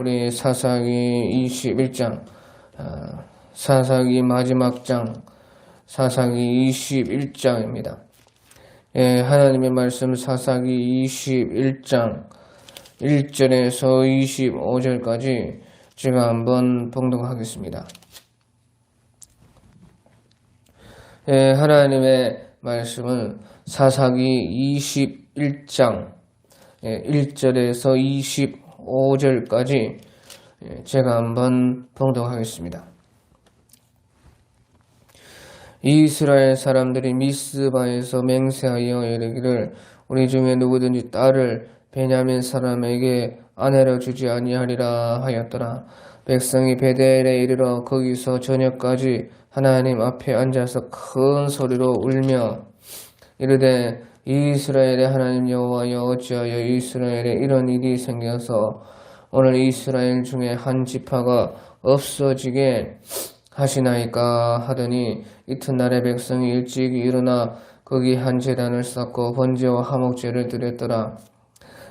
우리 사사기 21장, 사사기 마지막 장, 사사기 21장입니다. 예, 하나님의 말씀 사사기 21장 1절에서 25절까지 제가 한번 봉독하겠습니다. 예, 하나님의 말씀은 사사기 21장 1절에서 25절까지 제가 한번 봉독하겠습니다. 이스라엘 사람들이 미스바에서 맹세하여 이르기를 우리 중에 누구든지 딸을 베냐민 사람에게 아내로 주지 아니하리라 하였더라. 백성이 베델에 이르러 거기서 저녁까지 하나님 앞에 앉아서 큰 소리로 울며 이르되 이스라엘의 하나님 여호와여 어찌하여 이스라엘에 이런 일이 생겨서 오늘 이스라엘 중에 한 지파가 없어지게 하시나이까 하더니 이튿날에 백성이 일찍 일어나 거기 한 제단을 쌓고 번제와 화목제를 드렸더라.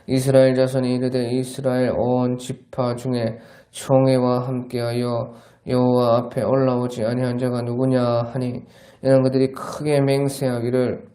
이스라엘 자손이 이르되 이스라엘 온 지파 중에 총회와 함께하여 여호와 앞에 올라오지 아니한 자가 누구냐 하니 이는 그들이 크게 맹세하기를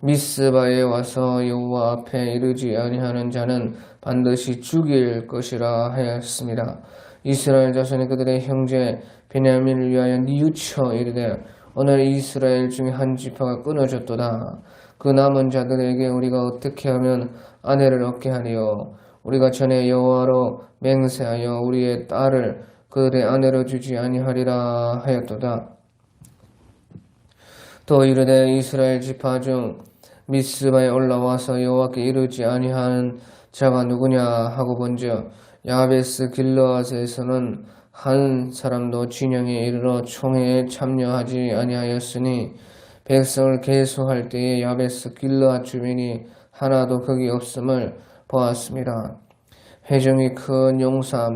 미스바에 와서 여호와 앞에 이르지 아니하는 자는 반드시 죽일 것이라 하였습니다. 이스라엘 자손이 그들의 형제 베냐민을 위하여 뉘우쳐 이르되 오늘 이스라엘 중에 한 지파가 끊어졌도다. 그 남은 자들에게 우리가 어떻게 하면 아내를 얻게 하리요? 우리가 전에 여호와로 맹세하여 우리의 딸을 그들의 아내로 주지 아니하리라 하였도다. 또 이르되 이스라엘 지파 중 미스바에 올라와서 여호와께 이르지 아니하는 자가 누구냐 하고 본즉 야베스 길르앗에서는 한 사람도 진영에 이르러 총회에 참여하지 아니하였으니 백성을 계수할 때에 야베스 길르앗 주민이 하나도 거기 없음을 보았습니다. 회중이 큰 용사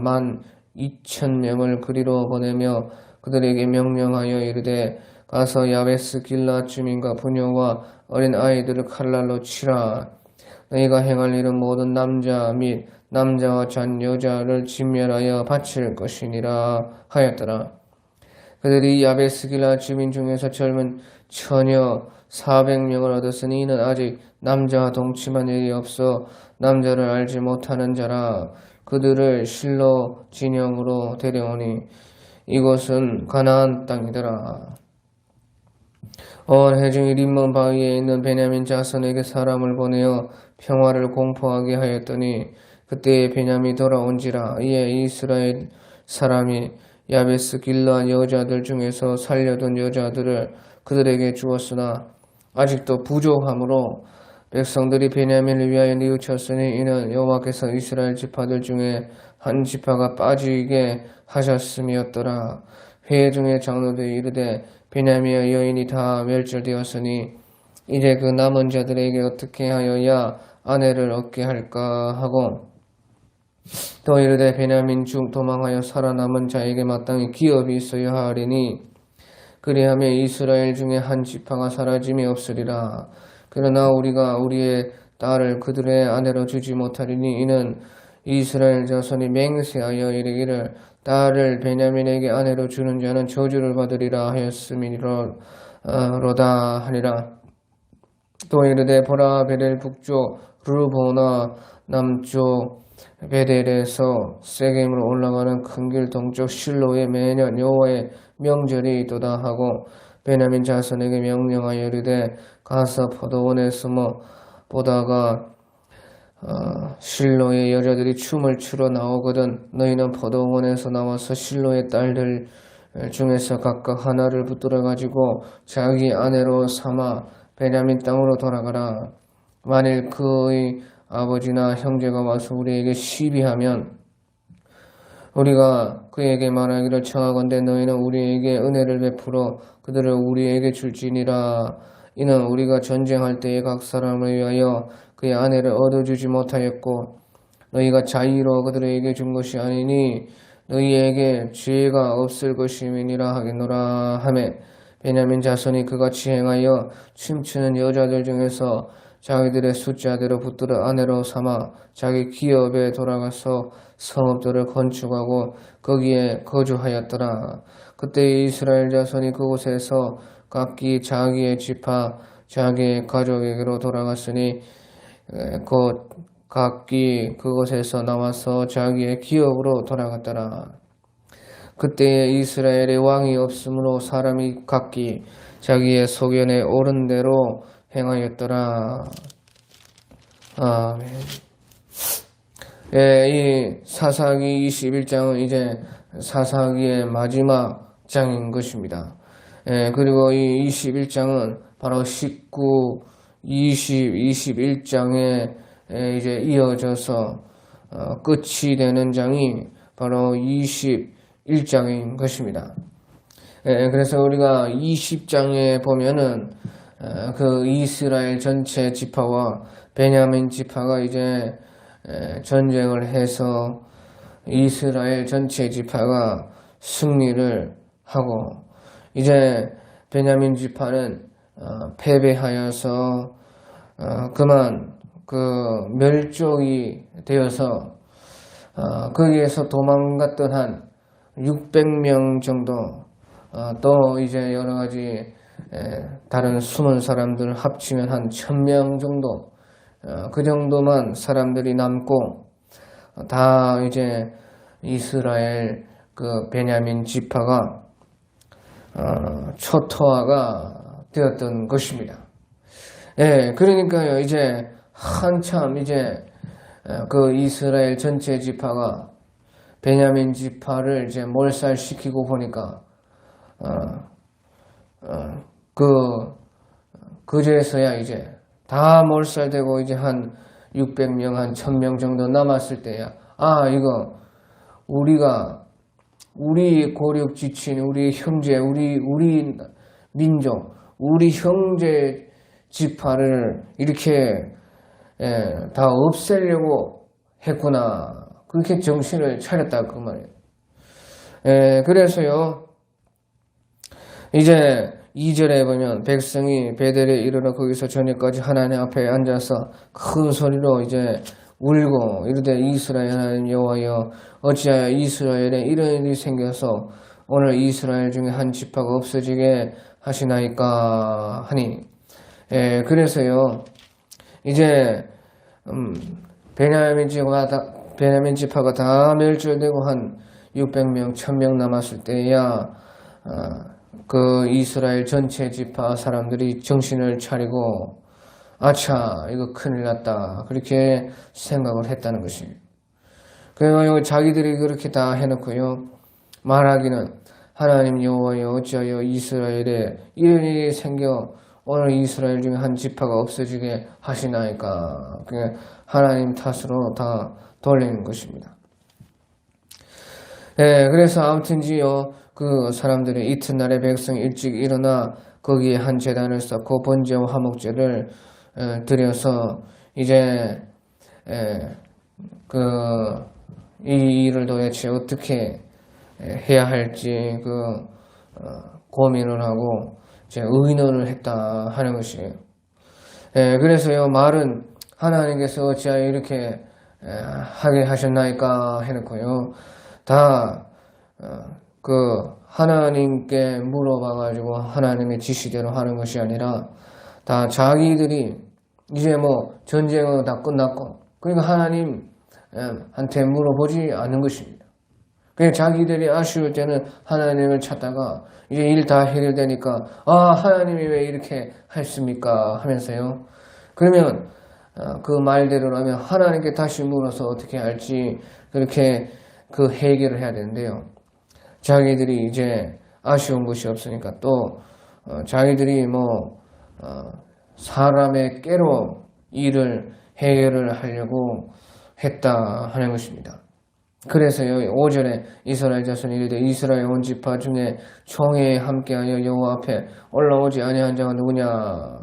12,000명을 그리로 보내며 그들에게 명령하여 이르되 가서 야베스 길르앗 주민과 부녀와 어린 아이들을 칼날로 치라. 너희가 행할 일은 모든 남자 및 남자와 잔 여자를 진멸하여 바칠 것이니라 하였더라. 그들이 야베스 길르앗 주민 중에서 젊은 처녀 400명을 얻었으니 이는 아직 남자와 동침한 일이 없어 남자를 알지 못하는 자라. 그들을 실로 진영으로 데려오니 이곳은 가나안 땅이더라. 온 회중이 림몬 바위에 있는 베냐민 자손에게 사람을 보내어 평화를 공포하게 하였더니 그때에 베냐민이 돌아온지라. 이에 이스라엘 사람이 야베스 길르앗 여자들 중에서 살려둔 여자들을 그들에게 주었으나 아직도 부족함으로 백성들이 베냐민을 위하여 뉘우쳤으니 이는 여호와께서 이스라엘 지파들 중에 한 지파가 빠지게 하셨음이었더라. 회의 중에 장로들이 이르되 베냐민의 여인이 다 멸절되었으니 이제 그 남은 자들에게 어떻게 하여야 아내를 얻게 할까 하고 또 이르되 베냐민 중 도망하여 살아남은 자에게 마땅히 기업이 있어야 하리니 그리하면 이스라엘 중에 한 지파가 사라짐이 없으리라. 그러나 우리가 우리의 딸을 그들의 아내로 주지 못하리니 이는 이스라엘 자손이 맹세하여 이르기를 딸을 베냐민에게 아내로 주는 자는 저주를 받으리라 하였음이로다 하니라. 또 이르되 보라 베델 북쪽 르보나 남쪽 베델에서 세겜으로 올라가는 큰 길 동쪽 실로에 매년 여호와의 명절이 있도다 하고 베냐민 자손에게 명령하여 이르되 가서 포도원에 숨어 보다가 실로의 여자들이 춤을 추러 나오거든 너희는 포도원에서 나와서 실로의 딸들 중에서 각각 하나를 붙들어 가지고 자기 아내로 삼아 베냐민 땅으로 돌아가라. 만일 그의 아버지나 형제가 와서 우리에게 시비하면 우리가 그에게 말하기를 청하건대 너희는 우리에게 은혜를 베풀어 그들을 우리에게 줄지니라. 이는 우리가 전쟁할 때에 각 사람을 위하여 그의 아내를 얻어주지 못하였고 너희가 자의로 그들에게 준 것이 아니니 너희에게 죄가 없을 것임이니라 하겠노라 하매 베냐민 자손이 그같이 행하여 춤추는 여자들 중에서 자기들의 숫자대로 붙들어 아내로 삼아 자기 기업에 돌아가서 성읍들을 건축하고 거기에 거주하였더라. 그때 이스라엘 자손이 그곳에서 각기 자기의 지파 자기의 가족에게로 돌아갔으니 곧 각기 그곳에서 나와서 자기의 기업으로 돌아갔더라. 그때에 이스라엘의 왕이 없으므로 사람이 각기 자기의 소견에 옳은 대로 행하였더라. 아멘. 이 사사기 21장은 이제 사사기의 마지막 장인 것입니다. 그리고 이 21장은 바로 19, 20, 21장에 이제 이어져서 끝이 되는 장이 바로 21장인 것입니다. 그래서 우리가 20장에 보면은 그 이스라엘 전체 지파와 베냐민 지파가 이제 전쟁을 해서 이스라엘 전체 지파가 승리를 하고 이제 베냐민 지파는 패배하여서 그만 그 멸종이 되어서 거기에서 도망갔던 한 600명 정도 또 이제 여러 가지 다른 숨은 사람들 합치면 한 1000명 정도 그 정도만 사람들이 남고 다 이제 이스라엘 그 베냐민 지파가 초토화가 되었던 것입니다. 그러니까요 이제 한참 이제 그 이스라엘 전체 지파가 베냐민 지파를 이제 몰살시키고 보니까 그제서야 이제 다 몰살되고 이제 한 600명, 한 1000명 정도 남았을 때야 이거 우리 고륙 지친, 우리 형제, 우리 민족, 우리 형제 지파를 이렇게 다 없애려고 했구나. 그렇게 정신을 차렸다 그 말이에요. 그래서요 이제 2절에 보면 백성이 베델에 이르러 거기서 저녁까지 하나님 앞에 앉아서 큰 소리로 이제 울고 이르되 이스라엘 하나님 여호와여 어찌하여 이스라엘에 이런 일이 생겨서 오늘 이스라엘 중에 한 지파가 없어지게 하시나이까 하니 그래서요 이제 베냐민 지파가 다 멸절되고 한 600명, 1000명 남았을 때야 그 이스라엘 전체 지파 사람들이 정신을 차리고 아차 이거 큰일 났다 그렇게 생각을 했다는 것입니다. 그리고 자기들이 그렇게 다 해놓고요 말하기는 하나님 여호와여 어찌하여 이스라엘에 이런 일이 생겨 오늘 이스라엘 중에 한 지파가 없어지게 하시나이까. 하나님 탓으로 다 돌리는 것입니다. 그래서 아무튼지요 그 사람들이 이튿날에 백성이 일찍 일어나 거기에 한 제단을 쌓고 번제와 화목제를 드려서 이제 이 일을 도대체 어떻게 해야 할지 고민을 하고 이제 의논을 했다 하는 것이에요. 그래서요 말은 하나님께서 어찌하여 이렇게 하게 하셨나이까 해놓고요 다 하나님께 물어봐가지고 하나님의 지시대로 하는 것이 아니라 다 자기들이 이제 뭐 전쟁은 다 끝났고 그러니까 하나님한테 물어보지 않는 것입니다. 그냥 자기들이 아쉬울 때는 하나님을 찾다가 이제 일 다 해결되니까 하나님이 왜 이렇게 했습니까 하면서요. 그러면 그 말대로라면 하나님께 다시 물어서 어떻게 할지 그렇게 해결을 해야 되는데요. 자기들이 이제 아쉬운 것이 없으니까 또 자기들이 사람의 깨로 일을 해결을 하려고 했다 하는 것입니다. 그래서요 5절에 이스라엘 자손이 이르되 이스라엘 온 지파 중에 총회에 함께하여 여호와 앞에 올라오지 아니한 자가 누구냐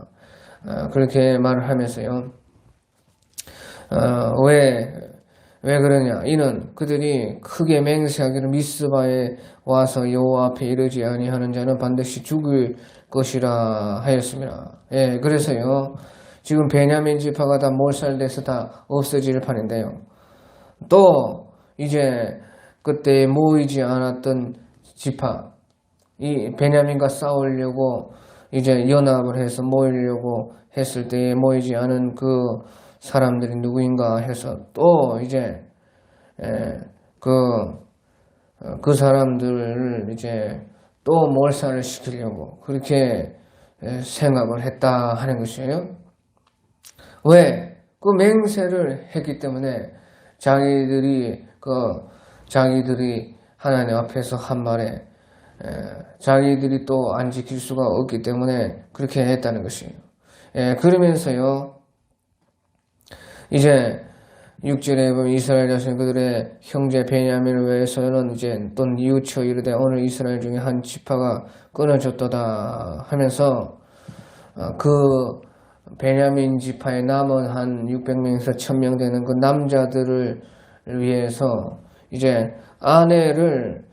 그렇게 말을 하면서요 왜 그러냐 이는 그들이 크게 맹세하기를 미스바에 와서 여호와 앞에 이르지 아니하는 자는 반드시 죽을 것이라 하였습니다. 그래서요 지금 베냐민 지파가 다 몰살돼서 다 없어질 판인데요. 또 이제 그때 모이지 않았던 지파, 이 베냐민과 싸우려고 이제 연합을 해서 모이려고 했을 때에 모이지 않은 그 사람들이 누구인가 해서 또 이제 그 사람들을 이제 또 몰살을 시키려고 그렇게 생각을 했다 하는 것이에요. 왜? 그 맹세를 했기 때문에 자기들이 하나님 앞에서 한 말에 자기들이 또 안 지킬 수가 없기 때문에 그렇게 했다는 것이에요. 그러면서요, 이제 6절에 보면 이스라엘 자손 그들의 형제 베냐민을 위해서는 이제 또 뉘우쳐 이르되 오늘 이스라엘 중에 한 지파가 끊어졌도다 하면서 그 베냐민 지파에 남은 한 600명에서 1000명 되는 그 남자들을 위해서 이제 아내를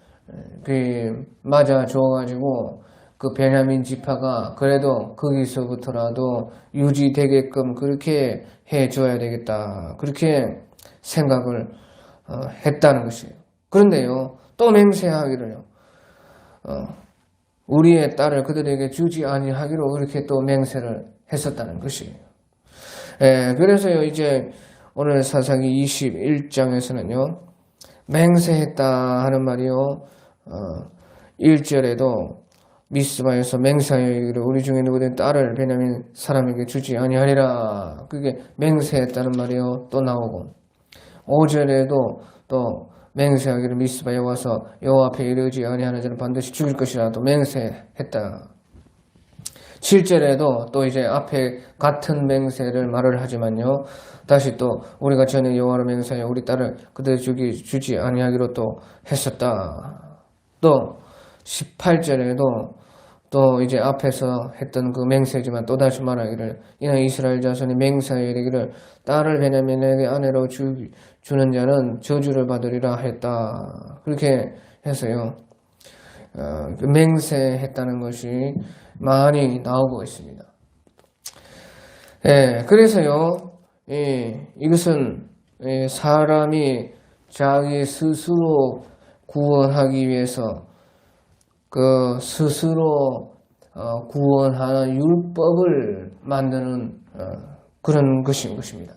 맞아 줘가지고 그 베냐민 지파가 그래도 거기서부터라도 유지되게끔 그렇게 해줘야 되겠다. 그렇게 생각을 했다는 것이에요. 그런데요, 또 맹세하기를요. 우리의 딸을 그들에게 주지 아니하기로 그렇게 또 맹세를 했었다는 것이에요. 그래서요, 이제 오늘 사사기 21장에서는요, 맹세했다 하는 말이요, 1절에도 미스바에서 맹세하여 이르기를 우리 중에 누구든 딸을 베냐민 사람에게 주지 아니하리라. 그게 맹세했다는 말이요, 또 나오고 5절에도 또 맹세하기를 미스바에 와서 여호와 앞에 이르지 아니하는 자는 반드시 죽일 것이라 또 맹세했다. 7절에도 또 이제 앞에 같은 맹세를 말을 하지만요, 다시 또 우리가 전에 여호와로 맹세하여 우리 딸을 그들 주지 아니하기로 또 했었다. 또 18절에도 또 이제 앞에서 했던 그 맹세지만 또다시 말하기를 이는 이스라엘 자손이 맹세하여 이르기를 딸을 베냐민에게 아내로 주는 자는 저주를 받으리라 했다. 그렇게 해서요, 맹세했다는 것이 많이 나오고 있습니다. 그래서요, 이것은 사람이 자기 스스로 구원하기 위해서 그 스스로 구원하는 율법을 만드는 그런 것인 것입니다.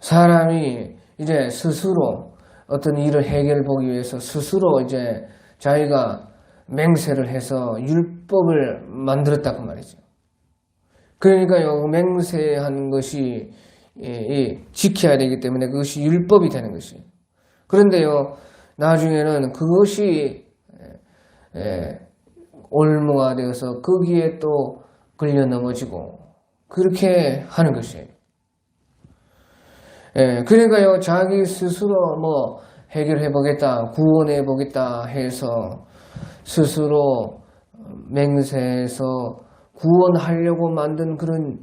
사람이 이제 스스로 어떤 일을 해결해 보기 위해서 스스로 이제 자기가 맹세를 해서 율법을 만들었다고 말이죠. 그러니까요, 맹세한 것이 지켜야 되기 때문에 그것이 율법이 되는 것이에요. 그런데요, 나중에는 그것이 올무가 되어서 거기에 또 걸려 넘어지고 그렇게 하는 것이에요. 그러니까요, 자기 스스로 뭐 해결해 보겠다, 구원해 보겠다 해서 스스로 맹세해서 구원하려고 만든 그런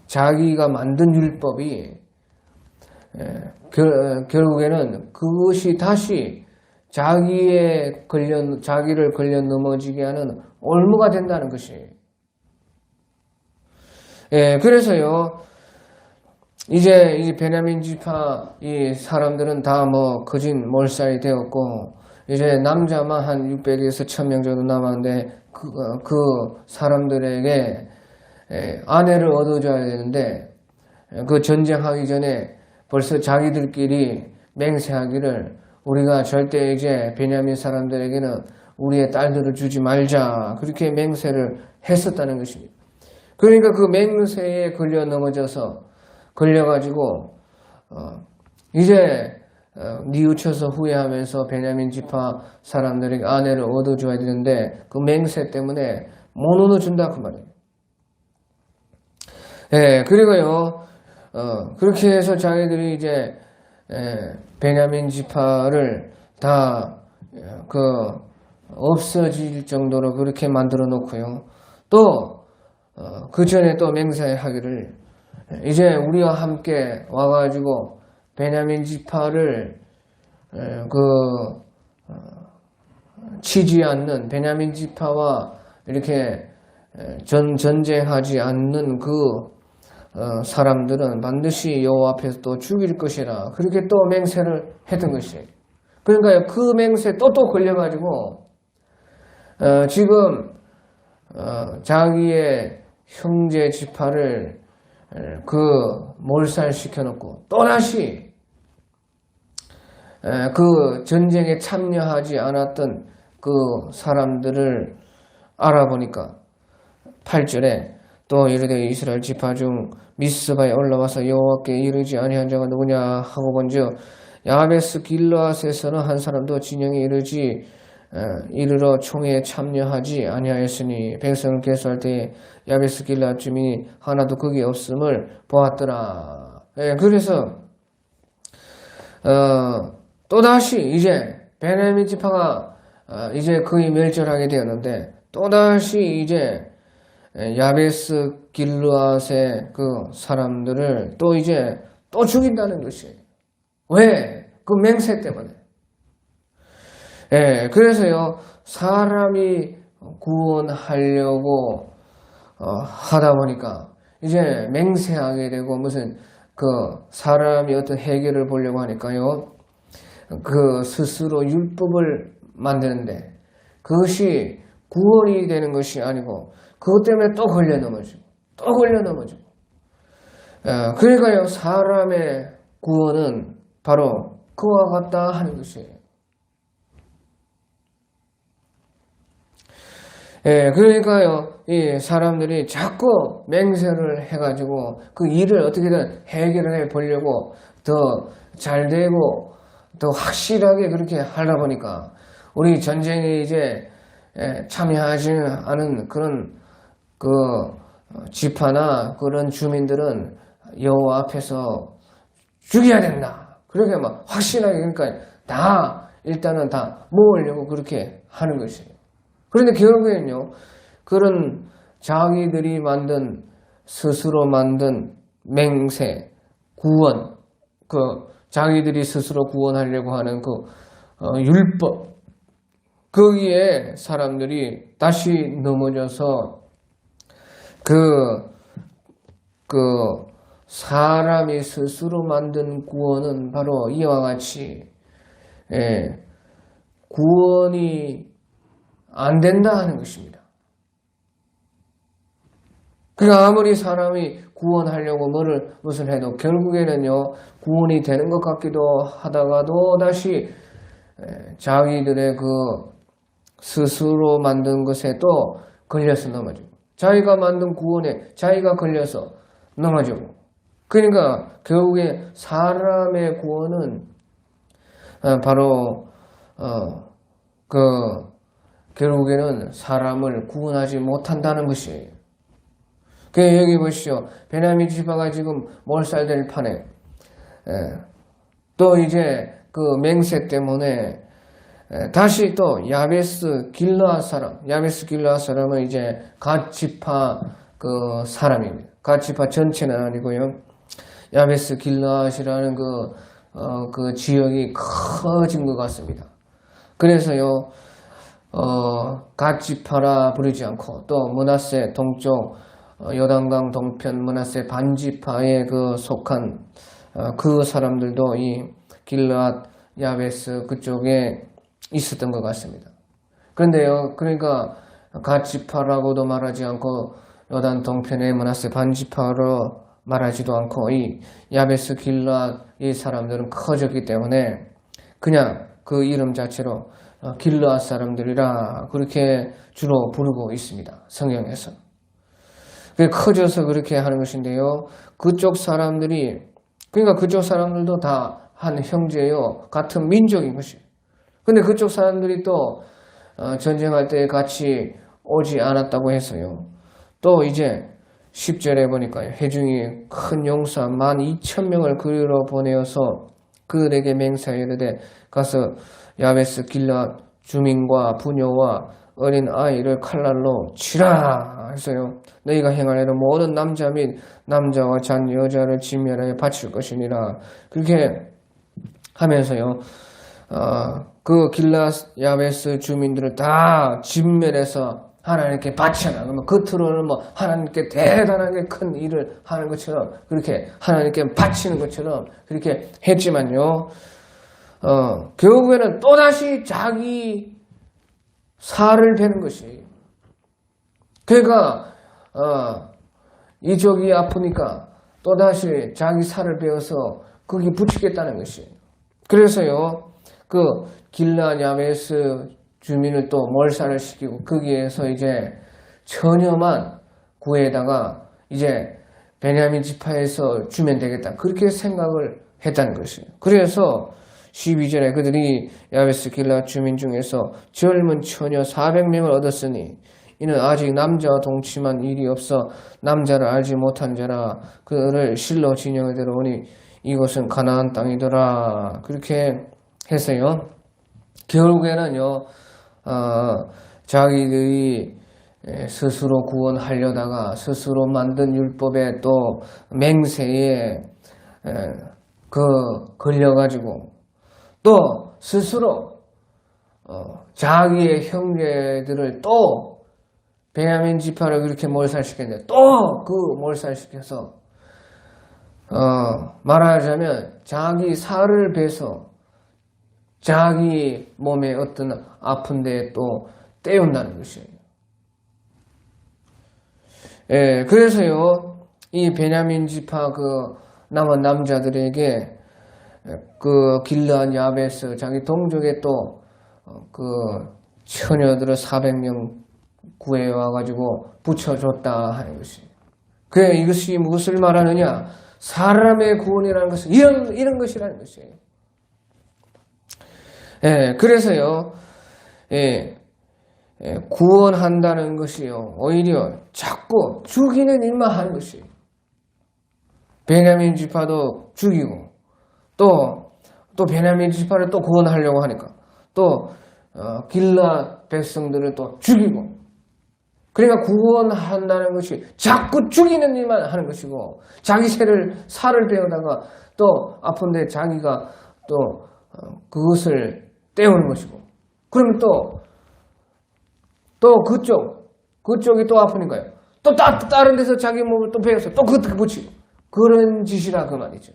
자기가 만든 율법이 결국에는 그것이 다시 자기를 걸려 넘어지게 하는 올무가 된다는 것이에요. 그래서요, 이제 이 베냐민 지파 이 사람들은 다 뭐 거진 몰살이 되었고, 이제 남자만 한 600에서 1000명 정도 남았는데, 그 사람들에게 아내를 얻어줘야 되는데, 그 전쟁하기 전에 벌써 자기들끼리 맹세하기를 우리가 절대 이제 베냐민 사람들에게는 우리의 딸들을 주지 말자. 그렇게 맹세를 했었다는 것입니다. 그러니까 그 맹세에 걸려가지고, 이제 뉘우쳐서 후회하면서 베냐민 지파 사람들에게 아내를 얻어줘야 되는데 그 맹세 때문에 못 얻어준다 그 말이에요. 그리고요, 그렇게 해서 자기들이 이제 베냐민 지파를 다 없어질 정도로 그렇게 만들어 놓고요. 또 그 전에 또 맹세하기를 이제 우리와 함께 와가지고 베냐민 지파를 치지 않는 베냐민 지파와 이렇게 전쟁하지 않는 그 사람들은 반드시 여호와 앞에서 또 죽일 것이라 그렇게 또 맹세를 했던 것이에요. 그러니까 그 맹세 또 걸려가지고 지금 자기의 형제 지파를 몰살시켜 놓고 또다시 그 전쟁에 참여하지 않았던 그 사람들을 알아보니까 8절에 또 이르되 이스라엘 지파 중 미스바에 올라와서 여호와께 이르지 아니한 자가 누구냐 하고 본즉 야베스 길르앗에서는 한 사람도 진영에 이르러 총회에 참여하지 아니하였으니 백성을 계수할 때에 야베스 길르앗 주민이 하나도 거기 없음을 보았더라. 그래서 또다시 이제 베냐민 지파가 이제 거의 멸절하게 되었는데 또다시 이제 야베스 길르앗의 그 사람들을 또 이제 또 죽인다는 것이에요. 왜? 그 맹세 때문에. 그래서요 사람이 구원하려고 하다 보니까 이제 맹세하게 되고 무슨 그 사람이 어떤 해결을 보려고 하니까요 그 스스로 율법을 만드는데 그것이 구원이 되는 것이 아니고 그것 때문에 또 걸려 넘어지고 또 걸려 넘어지고 그러니까요 사람의 구원은 바로 그와 같다 하는 것이에요. 그러니까요 이 사람들이 자꾸 맹세를 해가지고 그 일을 어떻게든 해결을 해 보려고 더 잘 되고 더 확실하게 그렇게 하다 보니까 우리 전쟁에 이제 참여하지 않은 그런 그 지파나 그런 주민들은 여호와 앞에서 죽여야 된다. 그렇게 막 확실하게 그러니까 다 일단은 다 모으려고 그렇게 하는 것이에요. 그런데 결국에는요 그런 자기들이 스스로 만든 맹세, 구원, 그 자기들이 스스로 구원하려고 하는 그 율법 거기에 사람들이 다시 넘어져서 그 사람이 스스로 만든 구원은 바로 이와 같이 구원이 안 된다 하는 것입니다. 그러니까 아무리 사람이 구원하려고 무슨 해도 결국에는요 구원이 되는 것 같기도 하다가도 다시 자기들의 그 스스로 만든 것에 또 걸려서 넘어지고 자기가 만든 구원에 자기가 걸려서 넘어지고 그러니까 결국에 사람의 구원은 바로 결국에는 사람을 구원하지 못한다는 것이에요. 여기 보시죠. 베냐민 지파가 지금 몰살될 판에 또 이제 그 맹세 때문에 다시 또 야베스 길르앗 사람은 이제 갓 지파 그 사람입니다. 갓 지파 전체는 아니고요. 야베스 길르앗이라는 그 지역이 커진 것 같습니다. 그래서요 갓 지파라 부르지 않고 또 므낫세 동쪽 요단강 동편 므낫세 반지파에 속한 그 사람들도 이 길르앗 야베스 그쪽에 있었던 것 같습니다. 그런데요, 그러니까 갓 지파라고도 말하지 않고 요단 동편의 므낫세 반지파로 말하지도 않고 이 야베스 길르앗 이 사람들은 커졌기 때문에 그냥 그 이름 자체로 길르앗 사람들이라 그렇게 주로 부르고 있습니다. 성경에서. 커져서 그렇게 하는 것인데요. 그쪽 사람들이 그러니까 그쪽 사람들도 다 한 형제요. 같은 민족인 것이에요. 근데 그쪽 사람들이 또 전쟁할 때 같이 오지 않았다고 해서요. 또 이제 10절에 보니까요. 회중이 큰 용사 12,000명을 그리로 보내어서 그들에게 맹세하여 이르되 가서 야베스 길르앗 주민과 부녀와 어린 아이를 칼날로 치라 해서요. 너희가 행하려는 모든 남자 및 남자와 잔 여자를 진멸하여 바칠 것이니라. 그렇게 하면서요. 그 길르앗 야베스 주민들을 다 진멸해서 하나님께 바쳐라. 그러면 겉으로는 뭐 하나님께 대단하게 큰 일을 하는 것처럼 그렇게 하나님께 바치는 것처럼 그렇게 했지만요. 결국에는 또다시 자기 살을 베는 것이. 그러니까 이쪽이 아프니까 또다시 자기 살을 베어서 거기 붙이겠다는 것이. 그래서요. 그 길르앗 야베스 주민을 또 몰살을 시키고 거기에서 이제 처녀만 구해다가 이제 베냐민 지파에서 주면 되겠다. 그렇게 생각을 했다는 것이에요. 그래서 12절에 그들이 야베스 길르앗 주민 중에서 젊은 처녀 400명을 얻었으니 이는 아직 남자와 동침한 일이 없어 남자를 알지 못한 자라. 그를 실로 진영에 들어오니 이곳은 가나안 땅이더라. 그렇게 했어요. 결국에는요. 자기들이 스스로 구원하려다가 스스로 만든 율법에 또 맹세에 걸려가지고 또 스스로 자기의 형제들을 또 베냐민 지파를 그렇게 몰살시켰는데 또 그 몰살시켜서 말하자면 자기 살을 베서 자기 몸에 어떤 아픈 데에 또 떼운다는 것이에요. 예, 그래서요, 이 베냐민 지파 그 남은 남자들에게 그 길르앗 야베스 자기 동족의 또 그 처녀들을 400명 구해와가지고 붙여줬다 하는 것이에요. 그래, 이것이 무엇을 말하느냐? 사람의 구원이라는 것은 이런 것이라는 것이에요. 예, 그래서요, 구원한다는 것이요, 오히려 자꾸 죽이는 일만 하는 것이에요. 베냐민 지파도 죽이고, 또 베냐민 지파를 또 구원하려고 하니까, 또, 길르앗 백성들을 또 죽이고, 그러니까 구원한다는 것이 자꾸 죽이는 일만 하는 것이고, 자기 살을 베어다가 또 아픈데 자기가 또 그것을 떼우는 것이고, 그러면 또 그쪽이 또 아프니까요. 또 다른 데서 자기 몸을 또 베어서 또 그것도 붙이고, 그런 짓이라 그 말이죠.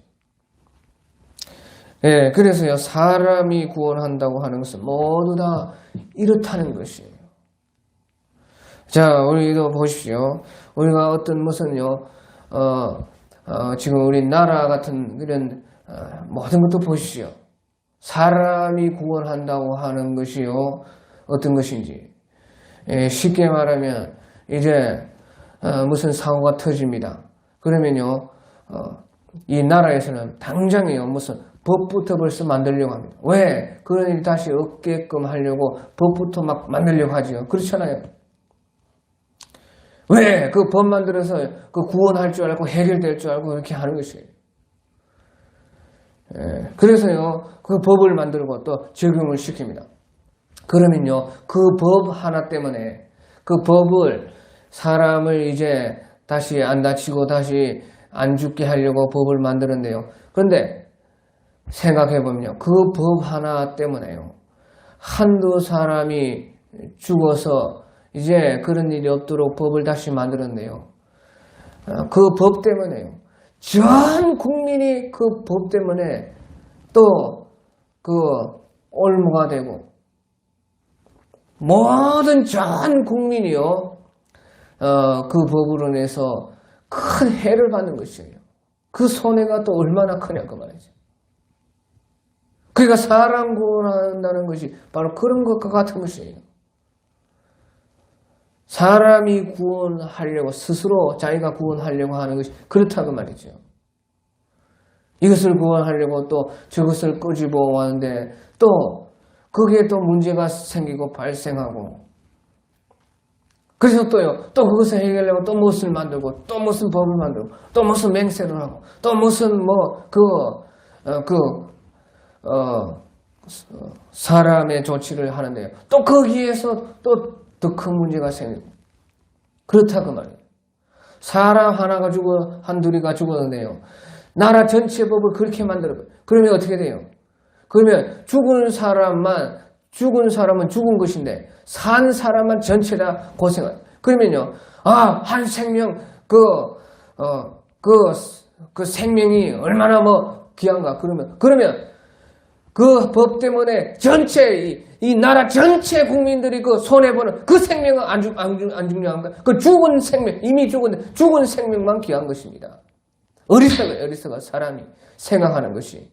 예, 그래서요, 사람이 구원한다고 하는 것은 모두 다 이렇다는 것이에요. 자, 우리도 보십시오. 우리가 어떤 무슨요, 지금 우리나라 같은 그런, 모든 것도 보십시오. 사람이 구원한다고 하는 것이요, 어떤 것인지. 쉽게 말하면, 이제, 무슨 사고가 터집니다. 그러면요, 이 나라에서는 당장이요, 무슨 법부터 벌써 만들려고 합니다. 왜? 그런 일이 다시 없게끔 하려고 법부터 막 만들려고 하죠. 그렇잖아요. 왜? 그 법 만들어서 그 구원할 줄 알고 해결될 줄 알고 그렇게 하는 것이에요. 그래서요, 그 법을 만들고 또 적용을 시킵니다. 그러면요, 그 법 하나 때문에 그 법을 사람을 이제 다시 안 다치고 다시 안 죽게 하려고 법을 만드는데요. 그런데 생각해보면요, 그 법 하나 때문에요, 한두 사람이 죽어서 이제 그런 일이 없도록 법을 다시 만들었네요. 그 법 때문에요, 전 국민이 그 법 때문에 또 그 올무가 되고 모든 전 국민이요, 그 법으로 인해서 큰 해를 받는 것이에요. 그 손해가 또 얼마나 크냐 그 말이죠. 그러니까 사람 구원한다는 것이 바로 그런 것과 같은 것이에요. 사람이 구원하려고 스스로 자기가 구원하려고 하는 것이 그렇다고 말이죠. 이것을 구원하려고 또 저것을 끄집어 왔는데 또 거기에 또 문제가 생기고 발생하고, 그래서 또 그것을 해결하려고 또 무엇을 만들고 또 무슨 법을 만들고 또 무슨 맹세를 하고 또 무슨 사람의 조치를 하는데요. 또 거기에서 또 더 큰 문제가 생기고, 그렇다고 말이에요. 사람 하나가 죽어 한둘이가 죽었는데요, 나라 전체 법을 그렇게 만들어요. 그러면 어떻게 돼요? 그러면 죽은 사람은 죽은 것인데 산 사람만 전체 다 고생한. 그러면요, 한 생명, 그 생명이 얼마나 뭐 귀한가. 그러면 그 법 때문에 전체, 이 나라 전체 국민들이 그 손해보는 그 생명은 안 중요한가? 그 죽은 생명, 이미 죽은 생명만 귀한 것입니다. 어리석어 사람이 생각하는 것이.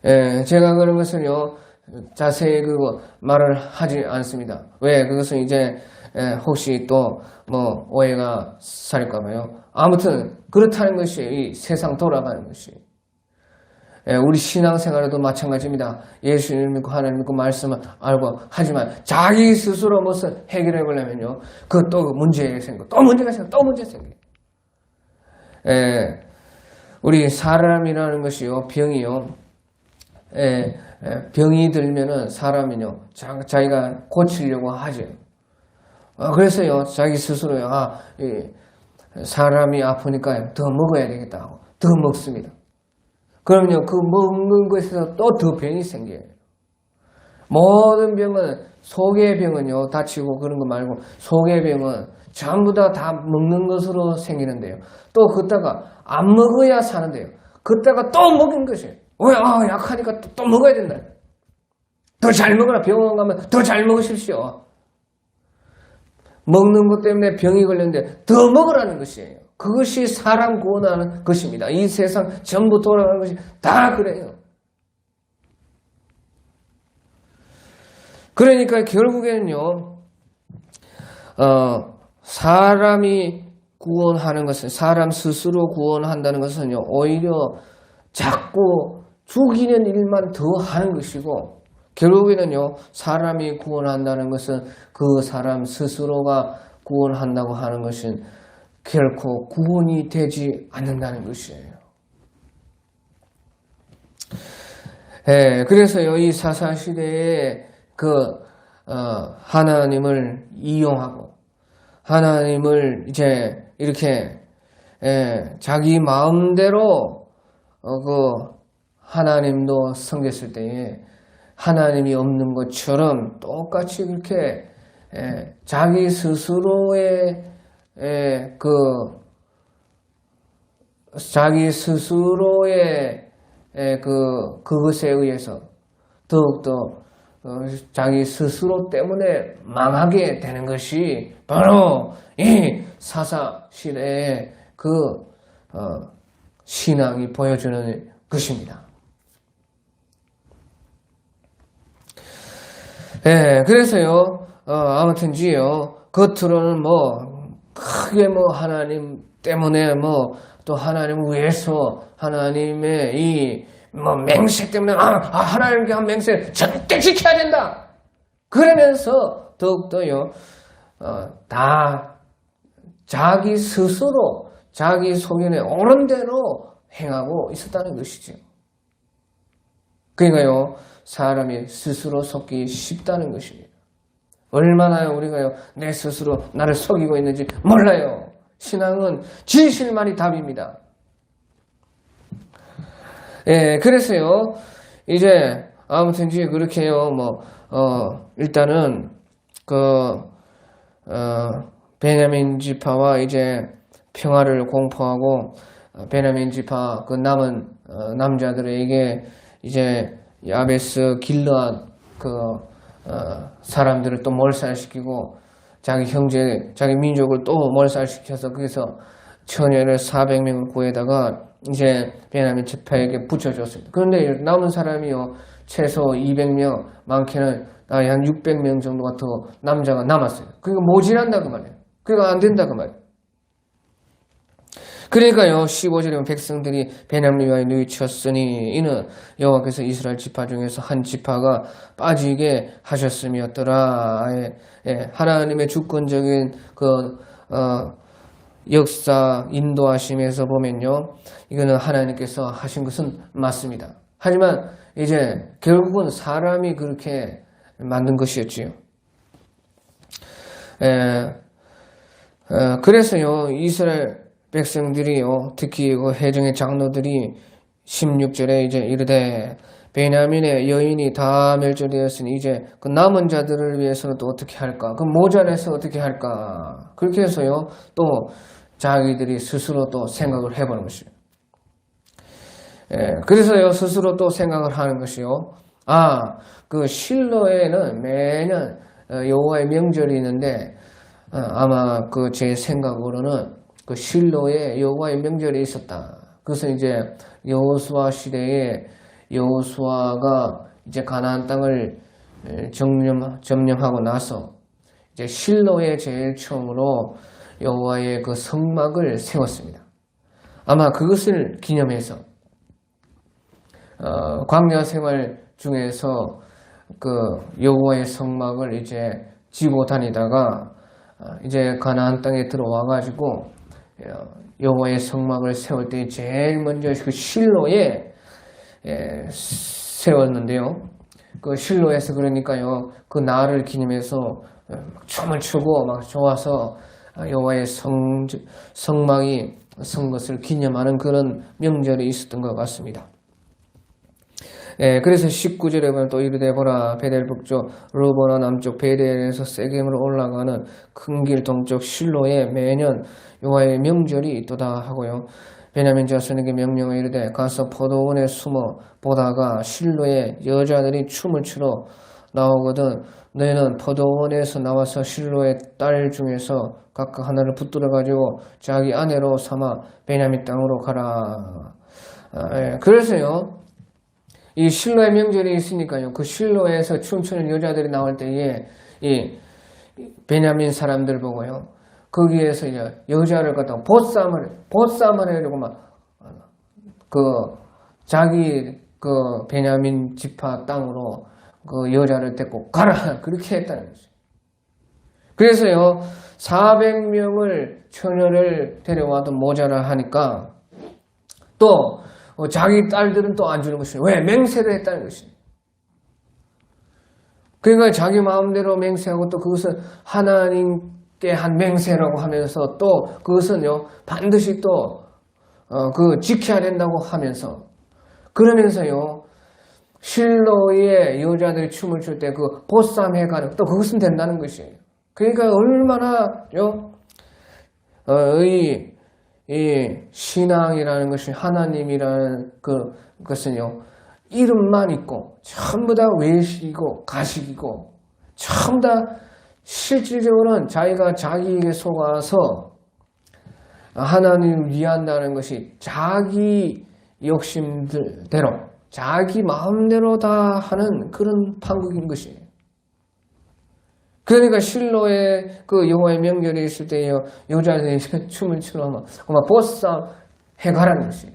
제가 그런 것은요, 자세히 그거 말을 하지 않습니다. 왜? 그것은 이제, 혹시 또, 뭐, 오해가 살까봐요. 아무튼, 그렇다는 것이 이 세상 돌아가는 것이. 우리 신앙생활에도 마찬가지입니다. 예수님 믿고 하나님 믿고 말씀을 알고 하지만 자기 스스로 무엇을 해결해 보려면요, 또 문제가 생겨. 우리 사람이라는 것이요, 병이요. 병이 들면은 사람은요, 자기가 고치려고 하죠. 그래서요, 자기 스스로요, 사람이 아프니까 더 먹어야 되겠다 하고 더 먹습니다. 그러면요, 그 먹는 것에서 또 더 병이 생겨요. 모든 병은, 속의 병은요, 다치고 그런 거 말고, 속의 병은 전부 다 먹는 것으로 생기는데요. 또 걷다가 안 먹어야 사는데요. 걷다가 또 먹은 것이에요. 왜? 약하니까 또 먹어야 된다. 더 잘 먹어라. 병원 가면 더 잘 먹으십시오. 먹는 것 때문에 병이 걸렸는데 더 먹으라는 것이에요. 그것이 사람 구원하는 것입니다. 이 세상 전부 돌아가는 것이 다 그래요. 그러니까 결국에는요, 사람이 구원하는 것은, 사람 스스로 구원한다는 것은요, 오히려 자꾸 죽이는 일만 더 하는 것이고, 결국에는요, 사람이 구원한다는 것은 그 사람 스스로가 구원한다고 하는 것은 결코 구원이 되지 않는다는 것이에요. 그래서요, 이 사사시대에 하나님을 이용하고, 하나님을 이제 이렇게, 자기 마음대로, 하나님도 섬겼을 때에 하나님이 없는 것처럼 똑같이 그렇게, 자기 스스로의 그것에 의해서 더욱더 자기 스스로 때문에 망하게 되는 것이 바로 이 사사시대의 신앙이 보여주는 것입니다. 그래서요, 아무튼지요, 겉으로는 크게 하나님 때문에 또 하나님을 위해서 하나님의 맹세 때문에 하나님께 한 맹세 절대 지켜야 된다. 그러면서 더욱더요, 다 자기 스스로 자기 소견에 옳은 대로 행하고 있었다는 것이죠. 그러니까요, 사람이 스스로 속기 쉽다는 것입니다. 얼마나 우리가요, 내 스스로 나를 속이고 있는지 몰라요. 신앙은 진실만이 답입니다. 그래서요, 이제, 아무튼 그렇게요, 일단은, 베냐민 지파와 이제 평화를 공포하고, 베냐민 지파 남은 남자들에게 이제 야베스 길르앗 사람들을 또 몰살시키고, 자기 형제, 자기 민족을 또 몰살시켜서 거기서 처녀를 400명을 구해다가 이제 베냐민 지파에게 붙여줬습니다. 그런데 남은 사람이요, 최소 200명, 많게는 한 600명 정도가 더 남자가 남았어요. 그러니까 모질한다 그 말이에요. 그러니까 안 된다 그 말이에요. 그러니까요, 15절에 백성들이 베냐민 위하여 누이쳤으니 이는 여호와께서 이스라엘 지파 중에서 한 지파가 빠지게 하셨음이었더라. 하나님의 주권적인 역사 인도하심에서 보면요, 이거는 하나님께서 하신 것은 맞습니다. 하지만 이제 결국은 사람이 그렇게 만든 것이었지요. 그래서요, 이스라엘 백성들이요, 특히 해정의 장로들이 16절에 이제 이르되 베냐민의 여인이 다 멸절되었으니 이제 그 남은 자들을 위해서는 또 어떻게 할까? 그 모자라서 어떻게 할까? 그렇게 해서요, 또 자기들이 스스로 또 생각을 해보는 것이에요. 그래서요, 스스로 또 생각을 하는 것이요. 그 실로에는 매년 여호와의 명절이 있는데, 아마 그 제 생각으로는 그 실로에 여호와의 명절이 있었다. 그것은 이제 여호수아 시대에 여호수아가 이제 가나안 땅을 점령하고 나서 이제 실로에 제일 처음으로 여호와의 그 성막을 세웠습니다. 아마 그것을 기념해서 광야 생활 중에서 그 여호와의 성막을 이제 지고 다니다가 이제 가나안 땅에 들어와 가지고 여호와의 성막을 세울 때 제일 먼저 그 실로에 세웠는데요. 그 실로에서 그러니까요, 그 날을 기념해서 춤을 추고 막 좋아서 여호와의 성막이 선 것을 기념하는 그런 명절이 있었던 것 같습니다. 그래서 19절에 보면 또 이르되 보라 베델 북쪽 르보나 남쪽 베델에서 세겜으로 올라가는 큰 길 동쪽 실로에 매년 여호와의 명절이 있도다 하고요. 베냐민 자손에게 명령을 이르되 가서 포도원에 숨어 보다가 실로에 여자들이 춤을 추러 나오거든 너희는 포도원에서 나와서 실로의 딸 중에서 각각 하나를 붙들어 가지고 자기 아내로 삼아 베냐민 땅으로 가라. 그래서요, 이 실로의 명절이 있으니까요, 그 실로에서 춤추는 여자들이 나올 때에 이 베냐민 사람들 보고요, 거기에서 이제 여자를 갖다가 보쌈을 해가지고 막 자기 그 베냐민 지파 땅으로 그 여자를 데리고 가라, 그렇게 했다는 거죠. 그래서요, 400명을 처녀를 데려와도 모자라 하니까 또 자기 딸들은 또 안 주는 것이에요. 왜? 맹세를 했다는 것이에요. 그러니까 자기 마음대로 맹세하고 또 그것은 하나님께 한 맹세라고 하면서 또 그것은요, 반드시 또 지켜야 된다고 하면서, 그러면서요, 실로의 여자들이 춤을 출 때 그 보쌈해가는 또 그것은 된다는 것이에요. 그러니까 얼마나요, 이 신앙이라는 것이 하나님이라는 그것은요, 이름만 있고 전부 다 외식이고 가식이고 전부 다 실질적으로는 자기가 자기에게 속아서 하나님을 위한다는 것이 자기 욕심대로 자기 마음대로 다 하는 그런 판국인 것이에요. 그러니까 실로에 그 여호와의 명절이 있을 때요, 여자들이 춤을 추러 막 보쌈 해가라는 것이에요.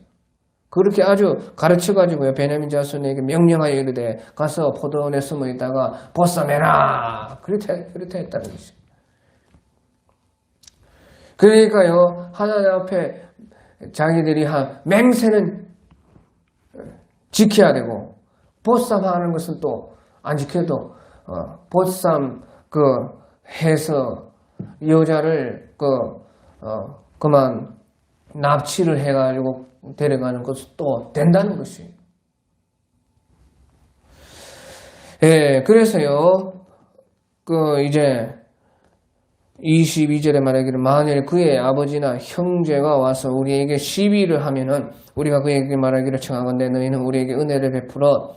그렇게 아주 가르쳐가지고요, 베냐민 자손에게 명령하여 이르되 가서 포도원에 숨어 있다가 보쌈해라, 그렇게 했다는 것이에요. 그러니까요, 하나님 앞에 자기들이 한 맹세는 지켜야 되고 보쌈하는 것은 또 안 지켜도 보쌈 해서 여자를 그만 납치를 해가지고 데려가는 것은 또 된다는 것이에요. 그래서요, 이제 22절에 말하기를 만일 그의 아버지나 형제가 와서 우리에게 시비를 하면은 우리가 그에게 말하기를 청하건대 너희는 우리에게 은혜를 베풀어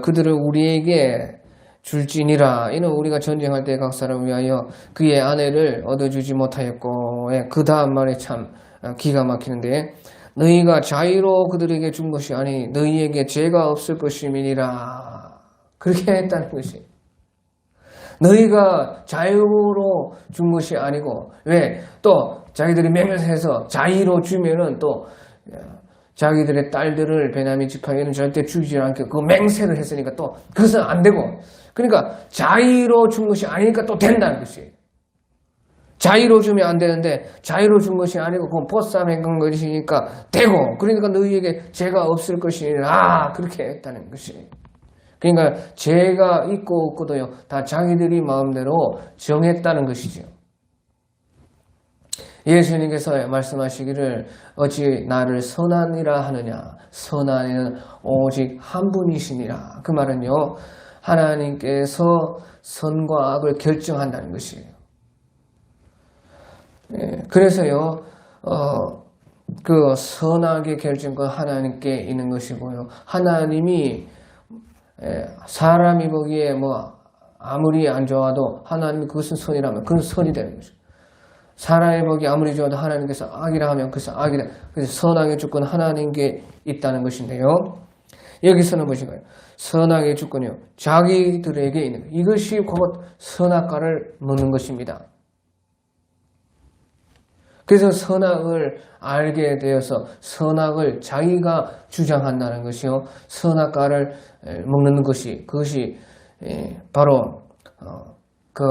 그들을 우리에게 줄지니라. 이는 우리가 전쟁할 때 각 사람을 위하여 그의 아내를 얻어주지 못하였고, 그 다음 말에 참 기가 막히는데 너희가 자의로 그들에게 준 것이 아니 너희에게 죄가 없을 것임이니라. 그렇게 했다는 것이, 너희가 자유로 준 것이 아니고, 왜? 또 자기들이 맹세해서 자의로 주면은 또 자기들의 딸들을 베냐민 지파에게는 절대 주지 않게 그 맹세를 했으니까 또 그것은 안 되고, 그러니까 자의로 준 것이 아니니까 또 된다는 것이에요. 자의로 주면 안 되는데 자의로 준 것이 아니고 그건 보쌈해 간 것이니까 되고, 그러니까 너희에게 죄가 없을 것이니라. 그렇게 했다는 것이에요. 그러니까 죄가 있고 없고도요, 다 자기들이 마음대로 정했다는 것이죠. 예수님께서 말씀하시기를 어찌 나를 선한이라 하느냐. 선한 오직 한 분이시니라. 그 말은요, 하나님께서 선과 악을 결정한다는 것이에요. 그래서요, 그 선악의 결정권 하나님께 있는 것이고요. 하나님이 사람이 보기에 뭐 아무리 안 좋아도 하나님이 그것은 선이라면 그건 선이 되는 것이죠. 사람이 보기에 아무리 좋아도 하나님께서 악이라 하면 그것은 악이다. 그래서 선악의 주권 하나님께 있다는 것인데요. 여기서는 보시고요. 선악의 주권이요. 자기들에게 있는 것. 이것이 곧 선악과를 먹는 것입니다. 그래서 선악을 알게 되어서 선악을 자기가 주장한다는 것이요. 선악과를 먹는 것이 그것이 바로 그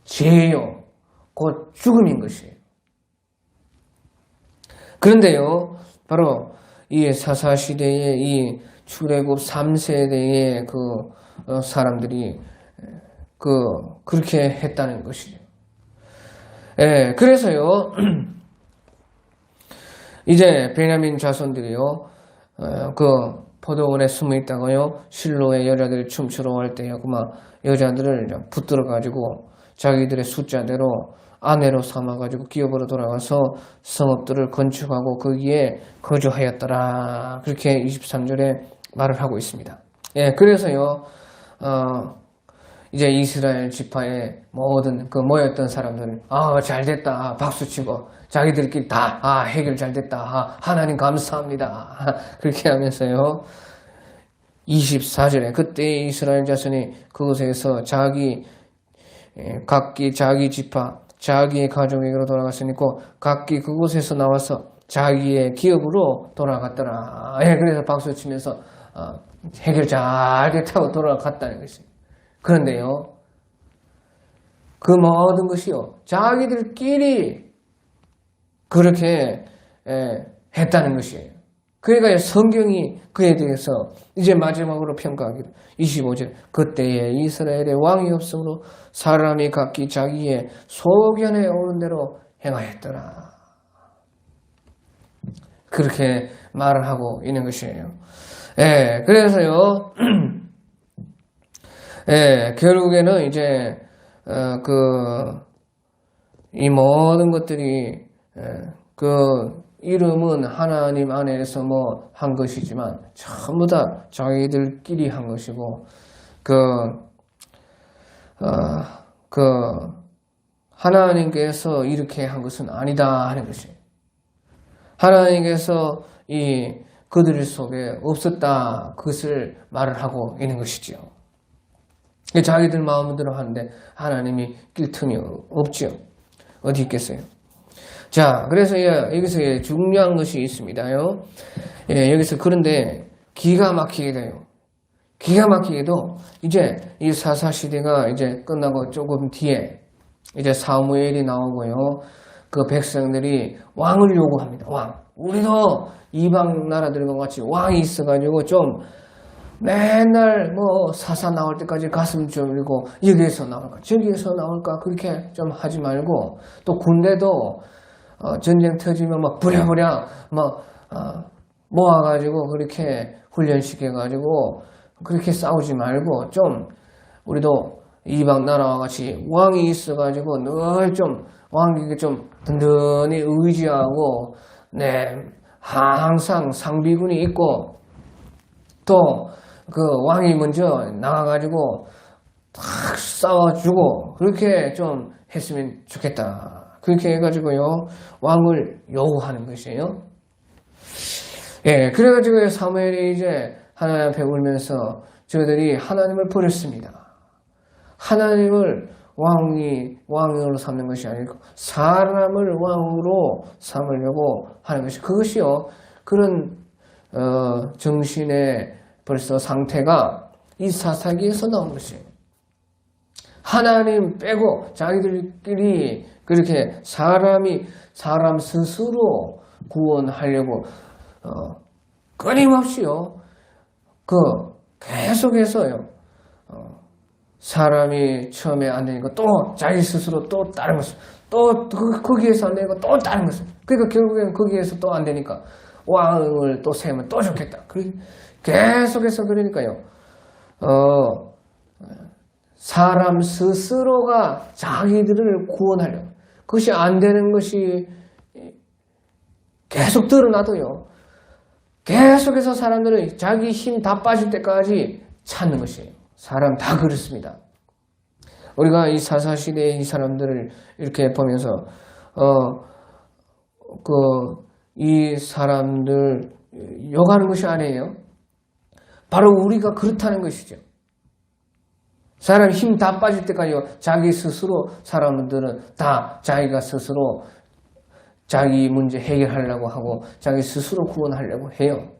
죄요. 곧 죽음인 것이에요. 그런데요. 바로 이 사사시대의 이 출애굽 3세대의 그 사람들이 그렇게 했다는 것이죠. 그래서요. 이제 베냐민 자손들이요. 그 포도원에 숨어 있다가요. 실로의 여자들이 춤추러 갈 때요. 그만 여자들을 붙들어 가지고 자기들의 숫자대로 아내로 삼아가지고 기업으로 돌아가서 성읍들을 건축하고 거기에 거주하였더라. 그렇게 23절에 말을 하고 있습니다. 그래서요, 이제 이스라엘 지파의 모든 그 모였던 사람들은, 잘됐다. 박수치고, 자기들끼리 다, 해결 잘됐다. 하나님 감사합니다. 그렇게 하면서요, 24절에 그때 이스라엘 자손이 그곳에서 각기 자기 지파, 자기의 가족에게로 돌아갔으니까 각기 그곳에서 나와서 자기의 기업으로 돌아갔더라. 그래서 박수 치면서 해결 잘 됐다고 돌아갔다는 것입니다. 그런데요, 그 모든 것이요, 자기들끼리 그렇게 했다는 것이에요. 그러니까 성경이 그에 대해서 이제 마지막으로 평가하기를 25절 그때에 이스라엘의 왕이 없으므로 사람이 각기 자기의 소견에 오른 대로 행하였더라. 그렇게 말을 하고 있는 것이에요. 그래서요, 결국에는 이제 이 모든 것들이 이름은 하나님 안에서 뭐 한 것이지만 전부 다 자기들끼리 한 것이고 하나님께서 이렇게 한 것은 아니다 하는 것이에요. 하나님께서 그들 속에 없었다 그것을 말을 하고 있는 것이지요. 자기들 마음대로 하는데 하나님이 낄 틈이 없죠. 어디 있겠어요? 자, 그래서 여기서 중요한 것이 있습니다요. 여기서 그런데 기가 막히게 돼요. 기가 막히게도 이제 이 사사시대가 이제 끝나고 조금 뒤에 이제 사무엘이 나오고요. 그 백성들이 왕을 요구합니다. 왕. 우리도 이방 나라들과 같이 왕이 있어가지고 좀 맨날 뭐 사사 나올 때까지 가슴 졸이고 여기에서 나올까 저기에서 나올까 그렇게 좀 하지 말고 또 군대도 전쟁 터지면 막 부랴부랴 막 모아가지고 그렇게 훈련시켜가지고 그렇게 싸우지 말고 좀 우리도 이방 나라와 같이 왕이 있어가지고 늘 좀 왕에게 좀 든든히 의지하고 항상 상비군이 있고 또 그 왕이 먼저 나가가지고 탁 싸워주고 그렇게 좀 했으면 좋겠다. 그렇게 해가지고요 왕을 요구하는 것이에요. 그래가지고 사무엘이 이제 하나님 앞에 울면서 저들이 하나님을 버렸습니다. 하나님을 왕으로 삼는 것이 아니고 사람을 왕으로 삼으려고 하는 것이 그것이요. 그런 정신의 벌써 상태가 이 사사기에서 나온 것이에요. 하나님 빼고 자기들끼리 그렇게 사람 스스로 구원하려고 계속해서요. 사람이 처음에 안 되니까 또 자기 스스로 또 다른 것을, 또 거기에서 안 되니까 또 다른 것을. 그러니까 결국에는 거기에서 또 안 되니까 왕을 또 세우면 또 좋겠다. 계속해서 그러니까요. 사람 스스로가 자기들을 구원하려고. 그것이 안 되는 것이 계속 드러나도요. 계속해서 사람들은 자기 힘 다 빠질 때까지 찾는 것이에요. 사람 다 그렇습니다. 우리가 이 사사시대의 이 사람들을 이렇게 보면서 이 사람들 욕하는 것이 아니에요. 바로 우리가 그렇다는 것이죠. 사람 힘 다 빠질 때까지 자기 스스로 사람들은 다 자기가 스스로 자기 문제 해결하려고 하고 자기 스스로 구원하려고 해요.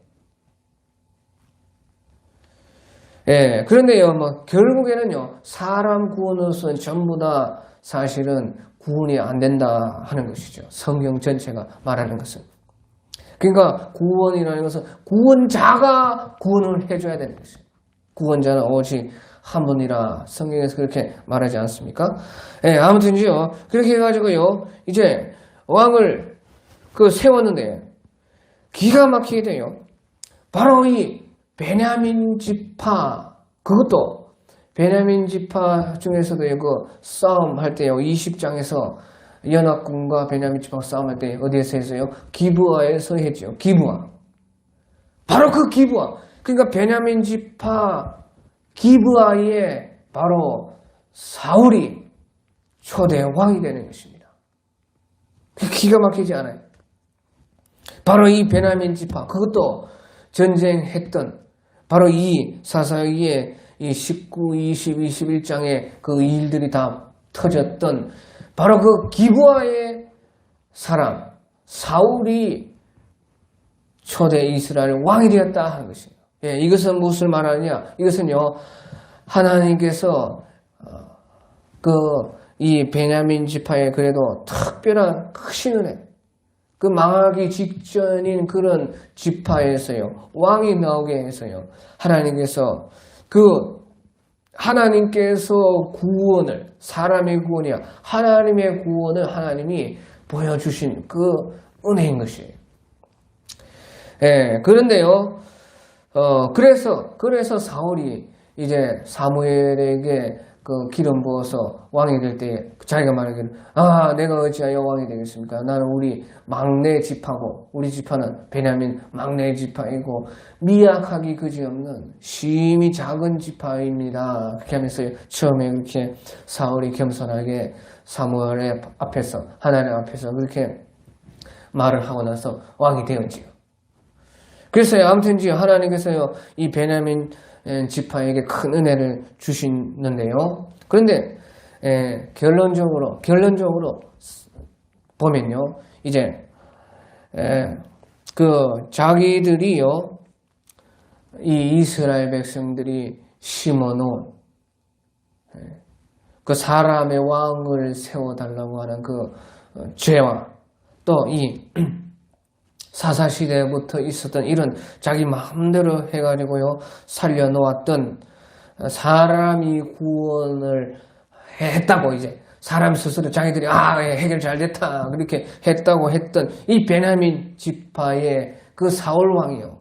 예, 그런데요, 결국에는요, 사람 구원으로서는 전부 다 사실은 구원이 안 된다 하는 것이죠. 성경 전체가 말하는 것은. 그러니까 구원이라는 것은 구원자가 구원을 해줘야 되는 것이에요. 구원자는 오직 한 분이라 성경에서 그렇게 말하지 않습니까? 예, 아무튼요, 그렇게 해가지고요, 이제 왕을 세웠는데 기가 막히게 돼요. 바로 이 베냐민 지파, 그것도 베냐민 지파 중에서도 싸움 할 때요, 20장에서 연합군과 베냐민 지파가 싸움할 때 어디에서 했어요? 기브아에서 했죠. 기브아. 바로 그 기브아. 그러니까 베냐민 지파 기브아에 바로 사울이 초대 왕이 되는 것입니다. 기가 막히지 않아요? 바로 이 베냐민 지파, 그것도 전쟁했던 바로 이 사사기의 이 19, 20, 21장의 그 일들이 다 터졌던 바로 그 기브아의 사람 사울이 초대 이스라엘 왕이 되었다 하는 것입니다. 예, 이것은 무엇을 말하느냐? 이것은요, 하나님께서 이 베냐민 지파에 그래도 특별한 크신 은혜, 그 망하기 직전인 그런 지파에서요, 왕이 나오게 해서요, 하나님께서 구원을, 사람의 구원이야, 하나님의 구원을 하나님이 보여주신 그 은혜인 것이에요. 예, 그런데요, 그래서 사울이 이제 사무엘에게 기름 부어서 왕이 될 때 자기가 말하기를, 내가 어찌하여 왕이 되겠습니까? 나는 우리 막내 지파고, 우리 지파는 베냐민 막내 지파이고 미약하기 그지없는 심히 작은 지파입니다. 그렇게 하면서 처음에 그렇게 사울이 겸손하게 사무엘 앞에서, 하나님 앞에서 그렇게 말을 하고 나서 왕이 되었지요. 그래서요, 아무튼지요, 하나님께서요, 이 베냐민 지파에게 큰 은혜를 주시는데요. 그런데 결론적으로 보면요, 이제 자기들이요, 이 이스라엘 백성들이 심어놓은 그 사람의 왕을 세워달라고 하는 그 죄와 또 이 사사시대부터 있었던 이런 자기 마음대로 해가지고요, 살려놓았던 사람이 구원을 했다고, 이제 사람 스스로 자기들이 해결 잘 됐다 그렇게 했다고 했던 이 베냐민 지파의 그 사울 왕이요,